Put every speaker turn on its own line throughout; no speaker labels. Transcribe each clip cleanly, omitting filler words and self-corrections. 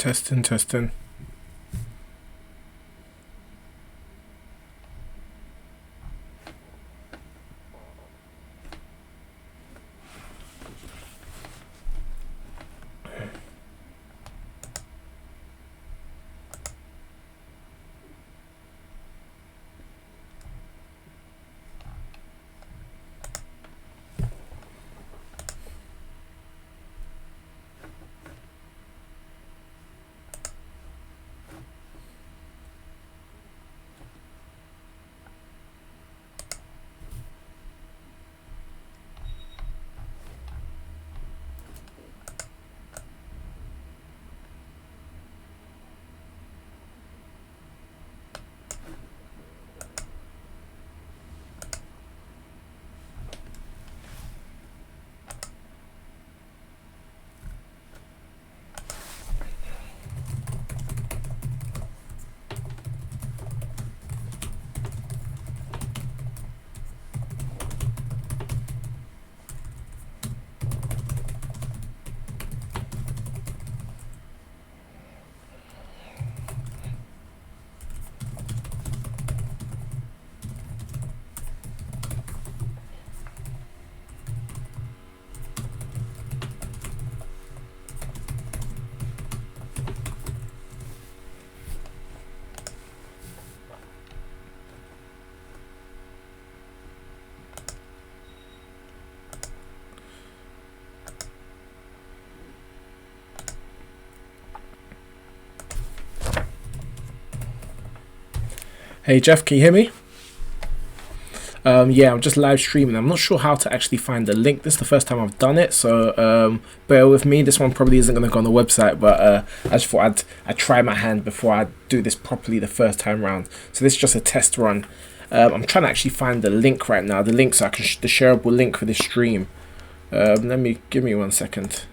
Testing, testing. Hey Jeff, can you hear me? Yeah, I'm just live streaming. I'm not sure how to actually find the link. This is the first time I've done it, so bear with me. This one probably isn't going to go on the website, but I just thought I'd try my hand before I do this properly the first time round. So this is just a test run. I'm trying to actually find the link right now. The link, so I can the shareable link for this stream. Give me 1 second.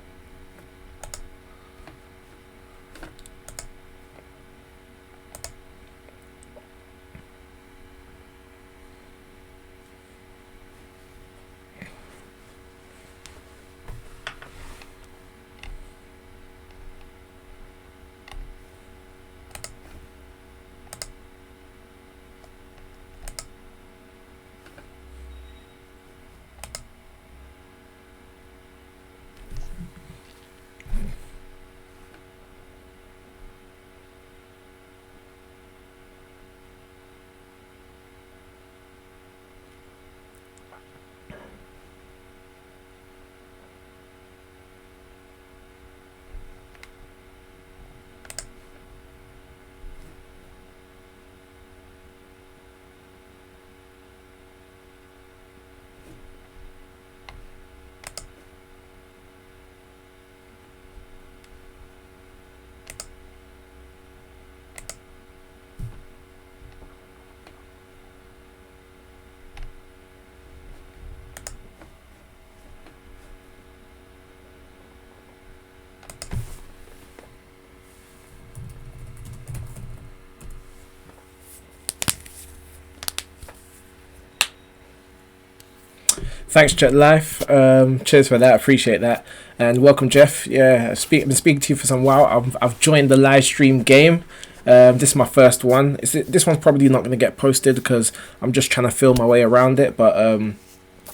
Thanks, Jet Life. Cheers for that. Appreciate that. And welcome, Jeff. Yeah, I've been speaking to you for some while. I've joined the live stream game. This is my first one. This one's probably not going to get posted because I'm just trying to feel my way around it. But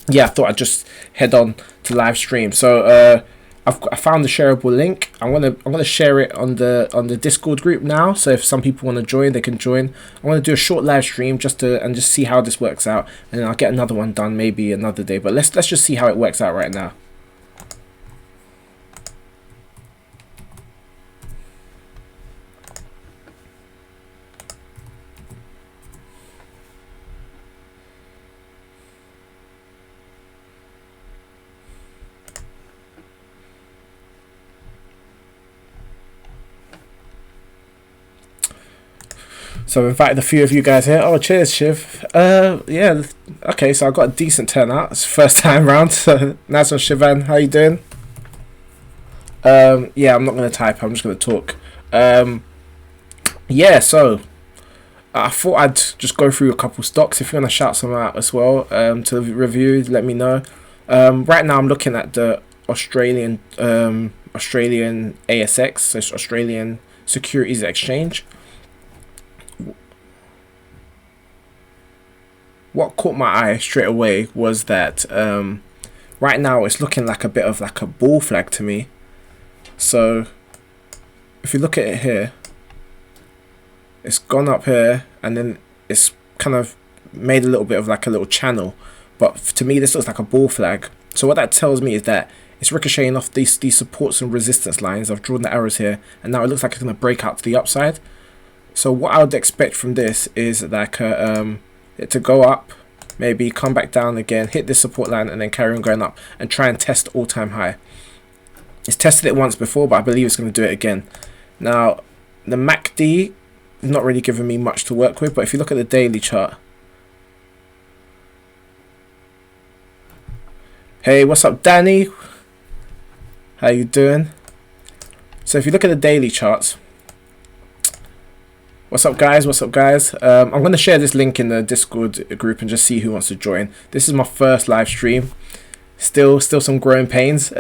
yeah, I thought I'd just head on to live stream. So I found the shareable link. I'm gonna share it on the Discord group now. So if some people want to join, they can join. I want to do a short live stream just see how this works out, and then I'll get another one done maybe another day. But let's just see how it works out right now. So I've invited a few of you guys here. Oh, cheers, Shiv. Yeah, okay, so I got a decent turnout. It's first time round. So nice one, Shivan. How you doing? Yeah, I'm not going to type. I'm just going to talk. Yeah, so I thought I'd just go through a couple stocks. If you want to shout some out as well to review, let me know. Right now I'm looking at the Australian ASX, so it's Australian Securities Exchange. What caught my eye straight away was that right now it's looking like a bit of like a bull flag to me. So if you look at it here, it's gone up here and then it's kind of made a little bit of like a little channel, but to me this looks like a bull flag. So what that tells me is that it's ricocheting off these supports and resistance lines. I've drawn the arrows here and now it looks like it's going to break out to the upside. So what I would expect from this is like it to go up, maybe come back down again, hit this support line and then carry on going up and try and test all-time high. It's tested it once before, but I believe it's going to do it again. Now the MACD is not really giving me much to work with, but if you look at the daily chart, hey, what's up Danny, how you doing? So if you look at the daily charts, what's up guys, what's up guys? I'm going to share this link in the Discord group and just see who wants to join. This is my first live stream, still some growing pains.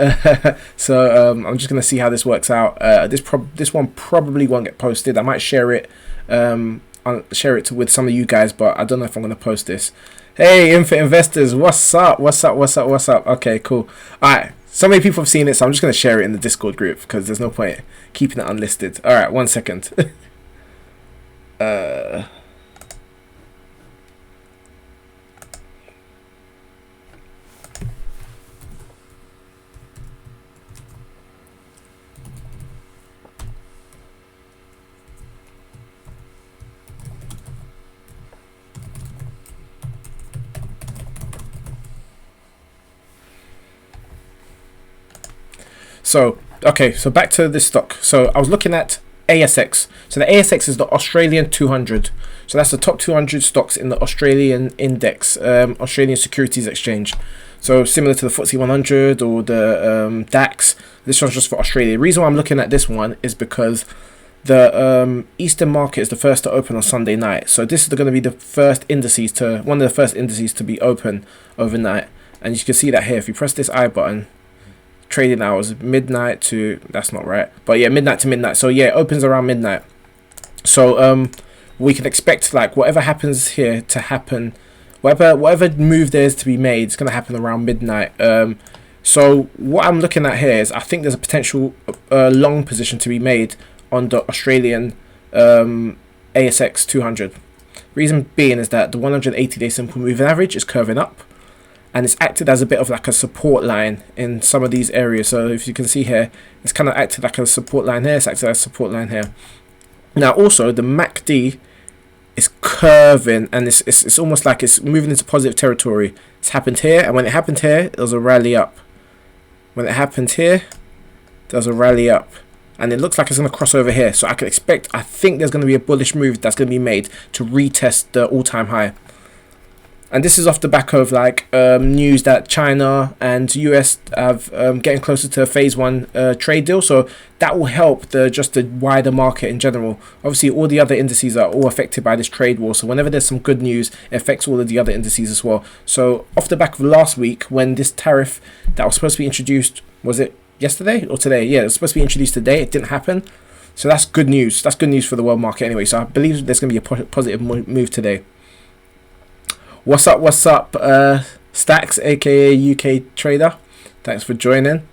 So I'm just going to see how this works out. This one probably won't get posted. I might share it with some of you guys, but I don't know if I'm going to post this. Hey Infinite Investors, what's up, what's up, what's up, what's up? Okay, cool. Alright, so many people have seen it, so I'm just going to share it in the Discord group because there's no point keeping it unlisted. Alright, 1 second. So okay, so back to this stock. So I was looking at ASX. So the ASX is the Australian 200. So that's the top 200 stocks in the Australian index, Australian Securities Exchange. So similar to the FTSE 100 or the DAX. This one's just for Australia. The reason why I'm looking at this one is because the Eastern market is the first to open on Sunday night. So this is going to be the first indices to, one of the first indices to be open overnight. And you can see that here. If you press this I button, trading hours midnight to, that's not right, but yeah, midnight to midnight. So yeah, it opens around midnight. So we can expect like whatever happens here to happen, whatever move there is to be made, it's going to happen around midnight. So what I'm looking at here is I think there's a potential long position to be made on the Australian ASX 200. Reason being is that the 180-day simple moving average is curving up, and it's acted as a bit of like a support line in some of these areas. So if you can see here, it's kind of acted like a support line here, it's acted as a support line here. Now also the MACD is curving, and it's almost like it's moving into positive territory. It's happened here, and when it happened here, there was a rally up. When it happened here, there was a rally up, and it looks like it's going to cross over here. So I think there's going to be a bullish move that's going to be made to retest the all-time high. And this is off the back of like news that China and US have getting closer to a phase 1 trade deal. So that will help the wider market in general. Obviously, all the other indices are all affected by this trade war. So whenever there's some good news, it affects all of the other indices as well. So off the back of last week, when this tariff that was supposed to be introduced, was it yesterday or today? Yeah, it was supposed to be introduced today. It didn't happen. So that's good news. That's good news for the world market anyway. So I believe there's going to be a positive move today. What's up, Stacks, aka UK Trader? Thanks for joining.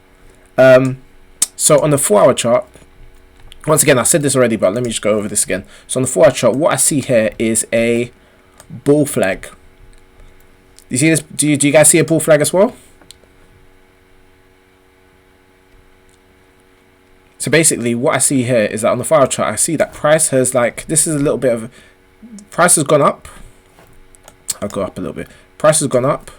So on the 4-hour chart, once again, I said this already, but let me just go over this again. So on the 4-hour chart, what I see here is a bull flag. You see this? Do you guys see a bull flag as well? So basically, what I see here is that on the 4-hour chart, I see that price has like, this is a little bit of, price has gone up. I'll go up a little bit. Price has gone up.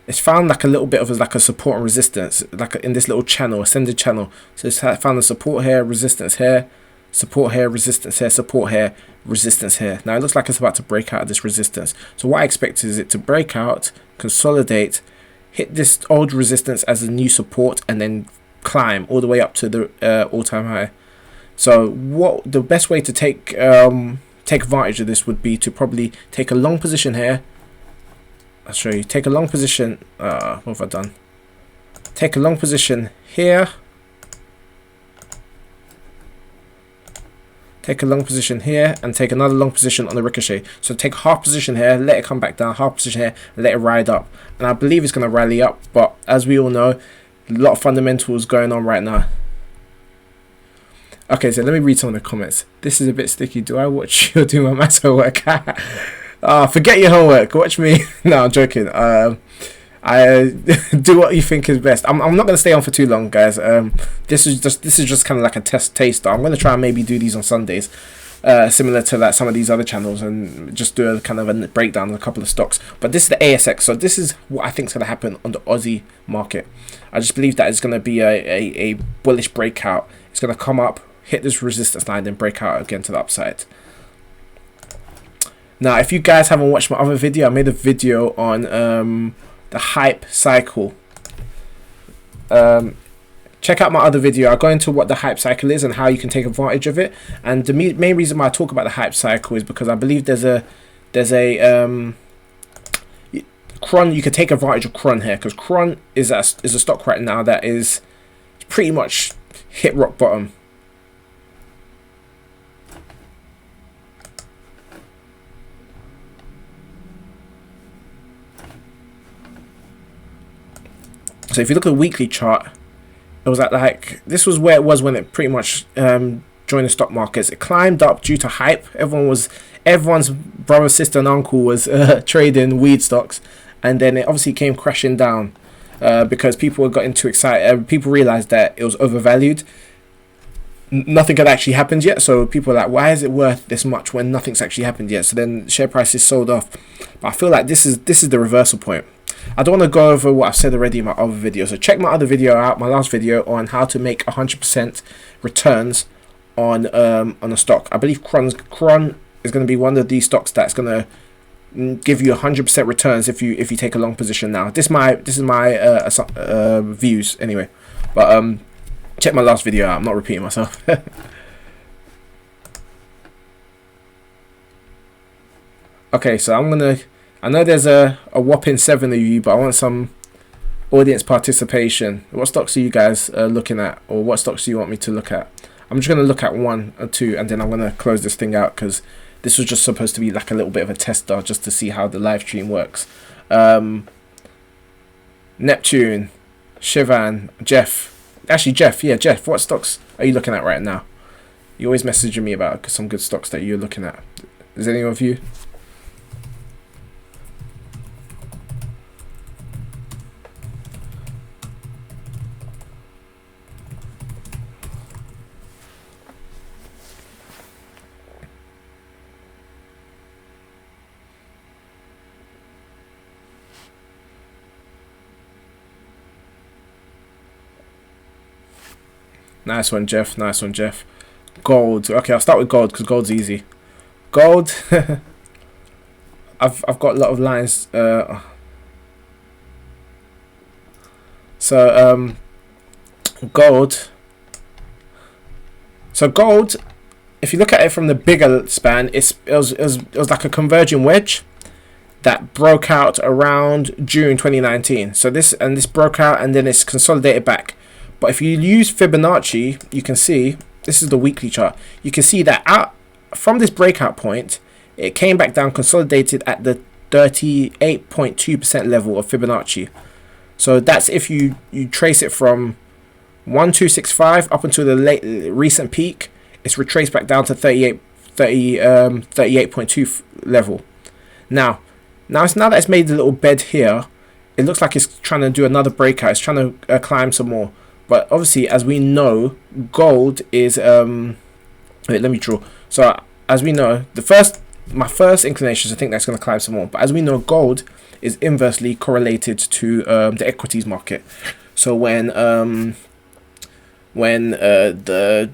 It's found like a little bit of like a support and resistance, like in this little channel, ascended channel. So it's found a support here, resistance here, support here, resistance here, support here, resistance here. Now it looks like it's about to break out of this resistance. So what I expect is it to break out, consolidate, hit this old resistance as a new support, and then climb all the way up to the all-time high. So what the best way to take advantage of this would be to probably take a long position here. I'll show you. Take a long position. What have I done? Take a long position here. take a long position here, and take another long position on the ricochet. So take half position here, let it come back down, half position here, and let it ride up. And I believe it's going to rally up, but as we all know, a lot of fundamentals going on right now. Okay, so let me read some of the comments. This is a bit sticky. Do I watch you do my maths homework? Forget your homework. Watch me. No, I'm joking. I do what you think is best. I'm not gonna stay on for too long, guys. This is just kind of like a test taster. I'm gonna try and maybe do these on Sundays, similar to that some of these other channels, and just do a kind of a breakdown of a couple of stocks. But this is the ASX, so this is what I think is gonna happen on the Aussie market. I just believe that it's gonna be a bullish breakout. It's gonna come up, hit this resistance line, then break out again to the upside. Now, if you guys haven't watched my other video, I made a video on the hype cycle. Check out my other video. I'll go into what the hype cycle is and how you can take advantage of it. And the main reason why I talk about the hype cycle is because I believe there's a Cron. You can take advantage of Cron here, because Cron is a stock right now that is pretty much hit rock bottom. So if you look at the weekly chart, it was at like, this was where it was when it pretty much joined the stock markets. It climbed up due to hype. Everyone's brother, sister and uncle was trading weed stocks, and then it obviously came crashing down because people were getting too excited. People realized that it was overvalued. Nothing had actually happened yet, so people were like, why is it worth this much when nothing's actually happened yet? So then share prices sold off. But I feel like this is the reversal point. I don't want to go over what I've said already in my other video, so check my other video out, my last video on how to make 100% returns on a stock. I believe Cron is going to be one of these stocks that's going to give you 100% returns if you take a long position now. This is my views anyway, but check my last video out. I'm not repeating myself. Okay, so I know there's a whopping 7 of you, but I want some audience participation. What stocks are you guys looking at, or what stocks do you want me to look at? I'm just going to look at 1 or 2, and then I'm going to close this thing out, because this was just supposed to be like a little bit of a tester just to see how the live stream works. Neptune, Shivan, Jeff. Actually, Jeff, what stocks are you looking at right now? You're always messaging me about some good stocks that you're looking at. Is any of you? Nice one, Jeff. Nice one, Jeff. Gold. Okay, I'll start with gold because gold's easy. Gold. I've got a lot of lines. Gold. So gold, if you look at it from the bigger span, it was like a converging wedge that broke out around June 2019. So this broke out and then it's consolidated back. But if you use Fibonacci, you can see, this is the weekly chart, you can see that out from this breakout point, it came back down, consolidated at the 38.2% level of Fibonacci. So that's if you trace it from 1265 up until the recent peak, it's retraced back down to 38.2 level. Now that it's made a little bed here, it looks like it's trying to do another breakout. It's trying to climb some more. But obviously, as we know, gold is wait, let me draw. So as we know, my first inclination is I think that's going to climb some more. But as we know, gold is inversely correlated to the equities market. So when the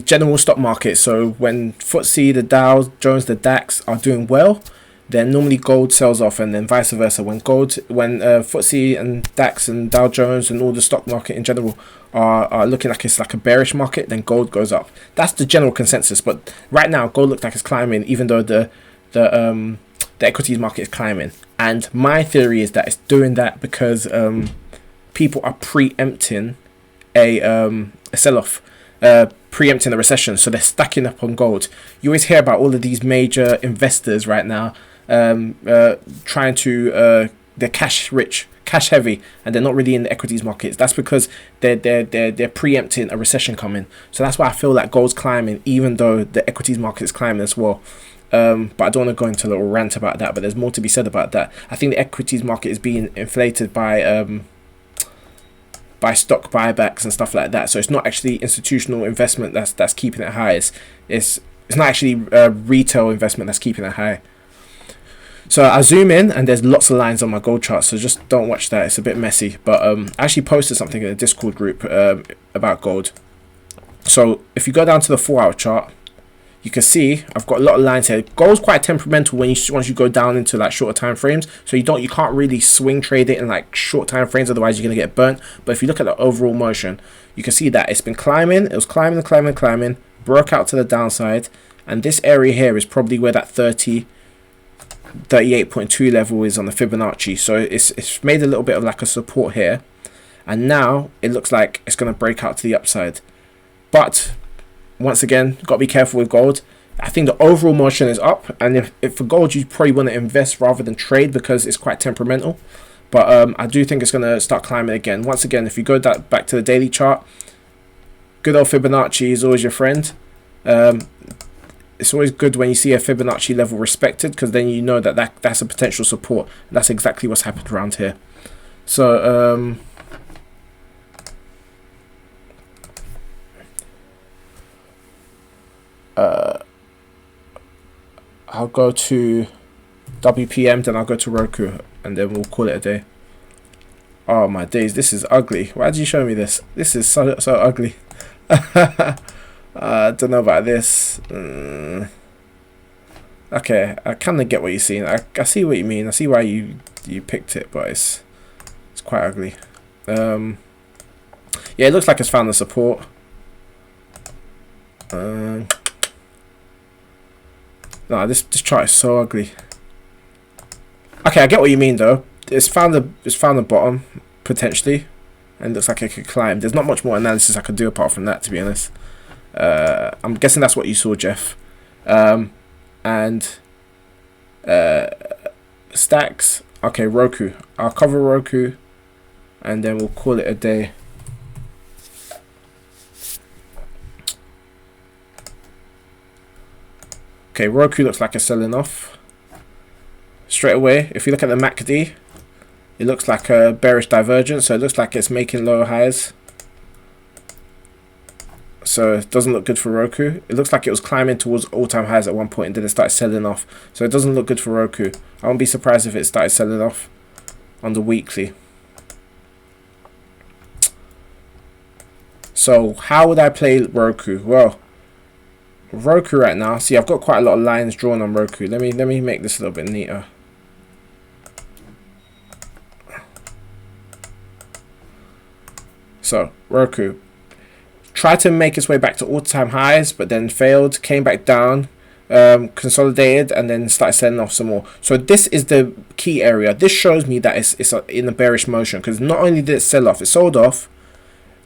general stock market, so when FTSE, the Dow Jones, the DAX are doing well, then normally gold sells off, and then vice versa. When FTSE and DAX and Dow Jones and all the stock market in general are looking like it's like a bearish market, then gold goes up. That's the general consensus. But right now, gold looks like it's climbing, even though the equities market is climbing. And my theory is that it's doing that because people are preempting a sell-off. preempting the recession, so they're stacking up on gold. You always hear about all of these major investors right now trying to they're cash rich, cash heavy, and they're not really in the equities markets. That's because they're preempting a recession coming. So that's why I feel like gold's climbing, even though the equities market is climbing as well. But I don't want to go into a little rant about that, but there's more to be said about that. I think the equities market is being inflated by stock buybacks and stuff like that. So it's not actually institutional investment that's keeping it high. It's not actually retail investment that's keeping it high. So I zoom in and there's lots of lines on my gold chart, so just don't watch that. It's a bit messy. But I actually posted something in a Discord group about gold. So if you go down to the 4-hour chart, you can see I've got a lot of lines here. Gold's quite temperamental once you go down into like shorter time frames. So you can't really swing trade it in like short time frames, otherwise you're gonna get burnt. But if you look at the overall motion, you can see that it's been climbing. It was climbing, broke out to the downside, and this area here is probably where that 38.2 level is on the Fibonacci. So it's made a little bit of like a support here, and now it looks like it's going to break out to the upside. But once again, got to be careful with gold. I think the overall motion is up, and if for gold you probably want to invest rather than trade because it's quite temperamental. But I do think it's going to start climbing again. Once again, if you go back to the daily chart, good old Fibonacci is always your friend. It's always good when you see a Fibonacci level respected, because then you know that's a potential support. And that's exactly what's happened around here. So I'll go to WPM, then I'll go to Roku, and then we'll call it a day. Oh my days, this is ugly. Why did you show me this? This is so ugly. I don't know about this. Okay, I kind of get what you're seeing. I see what you mean. I see why you picked it, but it's quite ugly. Yeah, it looks like it's found the support. No, this chart is so ugly. Okay, I get what you mean though. It's found the bottom potentially, and it looks like it could climb. There's not much more analysis I could do apart from that, to be honest. I'm guessing that's what you saw, Jeff. And stacks. Okay, Roku. I'll cover Roku, and then we'll call it a day. Okay, Roku looks like it's selling off straight away. If you look at the MACD, it looks like a bearish divergence, so it looks like it's making lower highs. So it doesn't look good for Roku. It looks like it was climbing towards all-time highs at one point, and then it started selling off. So it doesn't look good for Roku. I won't be surprised if it started selling off on the weekly. So how would I play Roku? Well, Roku right now, see, I've got quite a lot of lines drawn on Roku. Let me make this a little bit neater. So Roku tried to make its way back to all-time highs, but then failed, came back down, consolidated, and then started selling off some more. So this is the key area. This shows me that it's in a bearish motion, because not only did it sell off, it sold off,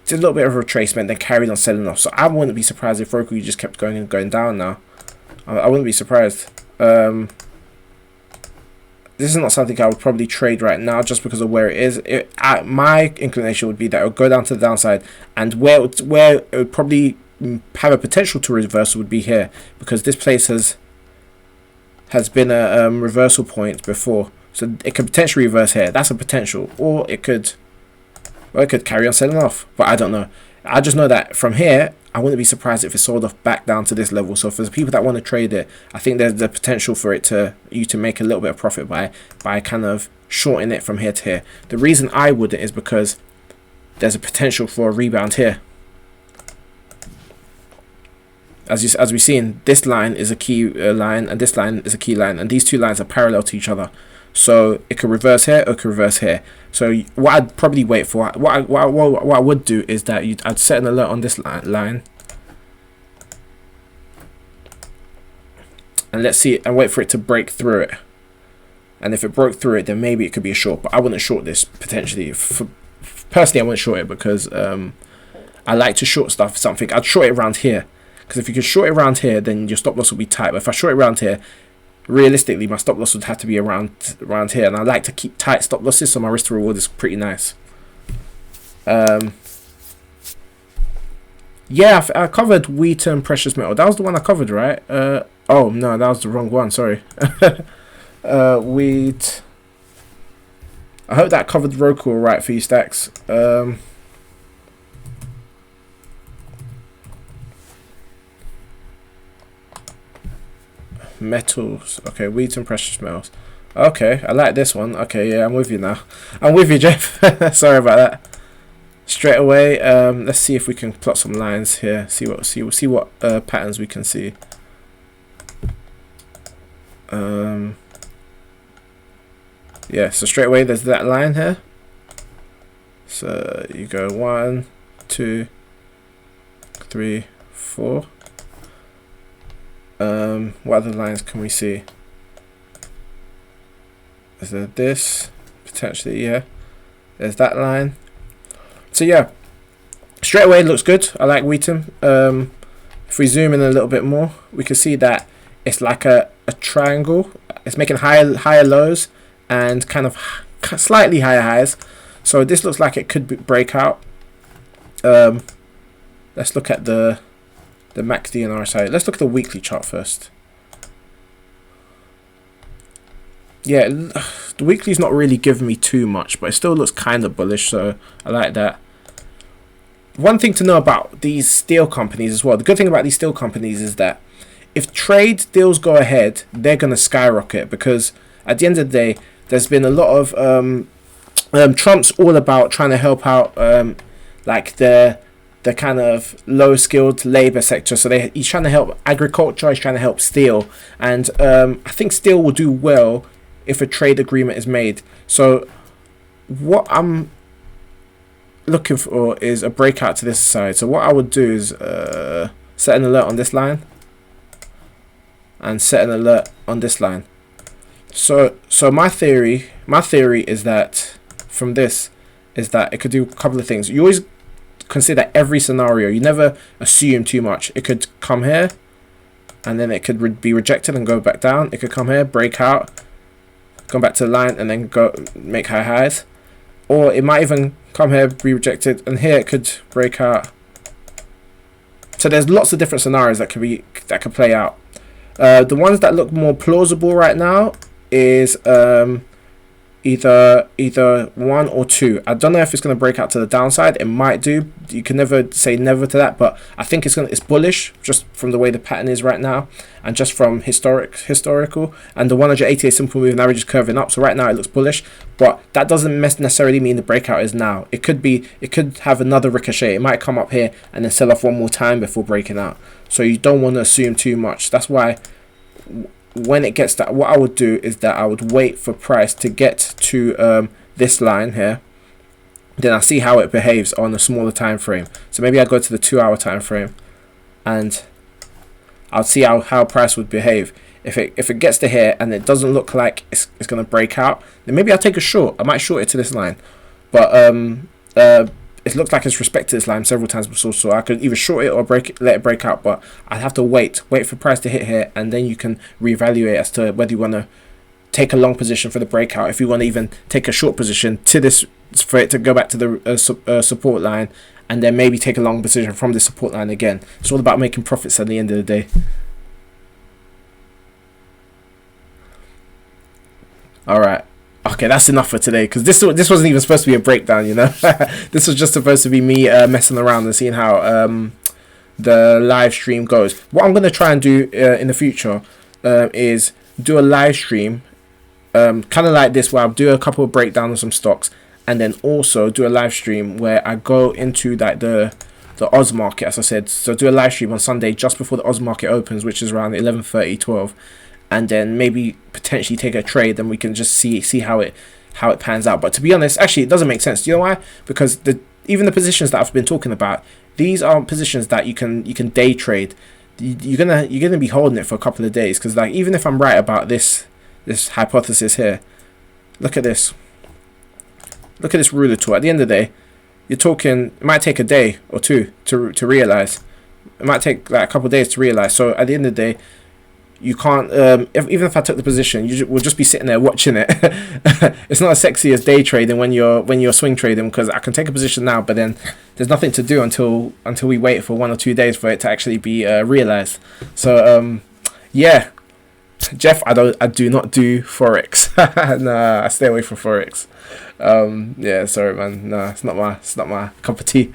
did a little bit of retracement, then carried on selling off. So I wouldn't be surprised if Roku just kept going and going down now. I wouldn't be surprised. This is not something I would probably trade right now just because of where it is. My inclination would be that it would go down to the downside, and where it would probably have a potential to reverse would be here, because this place has been a reversal point before. So it could potentially reverse here. That's a potential. Or it could carry on selling off, but I don't know. I just know that from here, I wouldn't be surprised if it sold off back down to this level. So for the people that want to trade it, I think there's the potential for you to make a little bit of profit by kind of shorting it from here to here. The reason I wouldn't is because there's a potential for a rebound here. As we've seen, this line is a key line, and this line is a key line, and these two lines are parallel to each other. So it could reverse here, or it could reverse here. So what I'd probably wait for, what I would do is that I'd set an alert on this line, and let's see, and wait for it to break through it. And if it broke through it, then maybe it could be a short. But I wouldn't short this potentially. Personally, I wouldn't short it because I like to short something, I'd short it around here. Because if you could short it around here, then your stop loss will be tight. But if I short it around here, realistically, my stop loss would have to be around here. And I like to keep tight stop losses, so my risk to reward is pretty nice. Yeah, I covered wheat and precious metal. That was the one I covered, right? Oh, no, that was the wrong one. Sorry. Wheat. I hope that covered Roku all right for you, Stacks. Metals. Okay, wheat and precious metals. Okay, I like this one. Okay, yeah, I'm with you now. I'm with you, Jeff. Sorry about that. Straight away, let's see if we can plot some lines here. See what patterns we can see. Yeah, so straight away there's that line here. So you go 1, 2, 3, 4. What other lines can we see? Is there this? Potentially, yeah. There's that line. So yeah, straight away it looks good. I like Wheaton. If we zoom in a little bit more, we can see that it's like a triangle. It's making higher lows and kind of slightly higher highs. So this looks like it could break out. Let's look at the MACD and RSI. Let's look at the weekly chart first. Yeah, the weekly's not really giving me too much, but it still looks kind of bullish, so I like that. One thing to know about these steel companies as well, the good thing about these steel companies is that if trade deals go ahead, they're going to skyrocket, because at the end of the day, there's been a lot of Trump's all about trying to help out like the kind of low skilled labor sector. So he's trying to help agriculture, he's trying to help steel, and I think steel will do well if a trade agreement is made. So what I'm looking for is a breakout to this side. So what I would do is set an alert on this line and set an alert on this line. So my theory is that from this is that it could do a couple of things. You always consider every scenario. You never assume too much. It could come here and then it could be rejected and go back down. It could come here, break out, come back to the line, and then go make high highs. Or it might even come here, be rejected, and here it could break out. So there's lots of different scenarios that could play out. The ones that look more plausible right now is either 1 or 2. I don't know if it's going to break out to the downside. It might do. You can never say never to that, but I think it's bullish just from the way the pattern is right now, and just from historical. And the 180 simple moving average is curving up, so right now it looks bullish. But that doesn't necessarily mean the breakout is now. It could have another ricochet. It might come up here and then sell off one more time before breaking out. So you don't want to assume too much. That's why when it gets that, what I would do is that I would wait for price to get to this line here. Then I see how it behaves on a smaller time frame. So maybe I go to the 2-hour time frame, and I'll see how price would behave. If it gets to here and it doesn't look like it's going to break out, then maybe I'll take a short. I might short it to this line, but it looks like it's respected this line several times before, so I could either short it or let it break out. But I'd have to wait for price to hit here, and then you can reevaluate as to whether you want to take a long position for the breakout. If you want to even take a short position to this, for it to go back to the support line, and then maybe take a long position from the support line again. It's all about making profits at the end of the day. All right. Okay, that's enough for today, because this wasn't even supposed to be a breakdown, you know. This was just supposed to be me messing around and seeing how the live stream goes. What I'm going to try and do in the future is do a live stream kind of like this, where I'll do a couple of breakdowns of some stocks, and then also do a live stream where I go into like the Oz market, as I said. So do a live stream on Sunday just before the Oz market opens, which is around 11:30, 12. And then maybe potentially take a trade, and we can just see how it pans out. But to be honest, actually it doesn't make sense. Do you know why? Because even the positions that I've been talking about, these are positions that you can day trade. You're gonna be holding it for a couple of days, because like even if I'm right about this hypothesis here, look at this ruler tool. At the end of the day, you're talking. It might take a day or two to realize. It might take like a couple of days to realize. So at the end of the day, you can't. Even if I took the position, we'll just be sitting there watching it. It's not as sexy as day trading when you're swing trading, because I can take a position now, but then there's nothing to do until we wait for 1 or 2 days for it to actually be realized. So yeah. Jeff, I do not do forex. Nah, I stay away from forex. Yeah, sorry, man. Nah, it's not my cup of tea.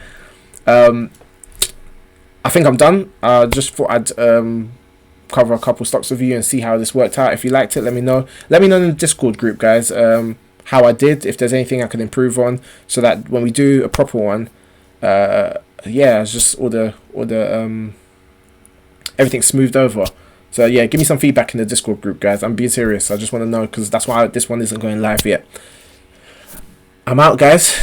I think I'm done. I just thought I'd cover a couple stocks with you and see how this worked out. If you liked it, let me know. Let me know in the Discord group, guys. How I did. If there's anything I can improve on, so that when we do a proper one, yeah, it's just all the everything's smoothed over. So yeah, give me some feedback in the Discord group, guys. I'm being serious. I just want to know, because that's why this one isn't going live yet. I'm out, guys.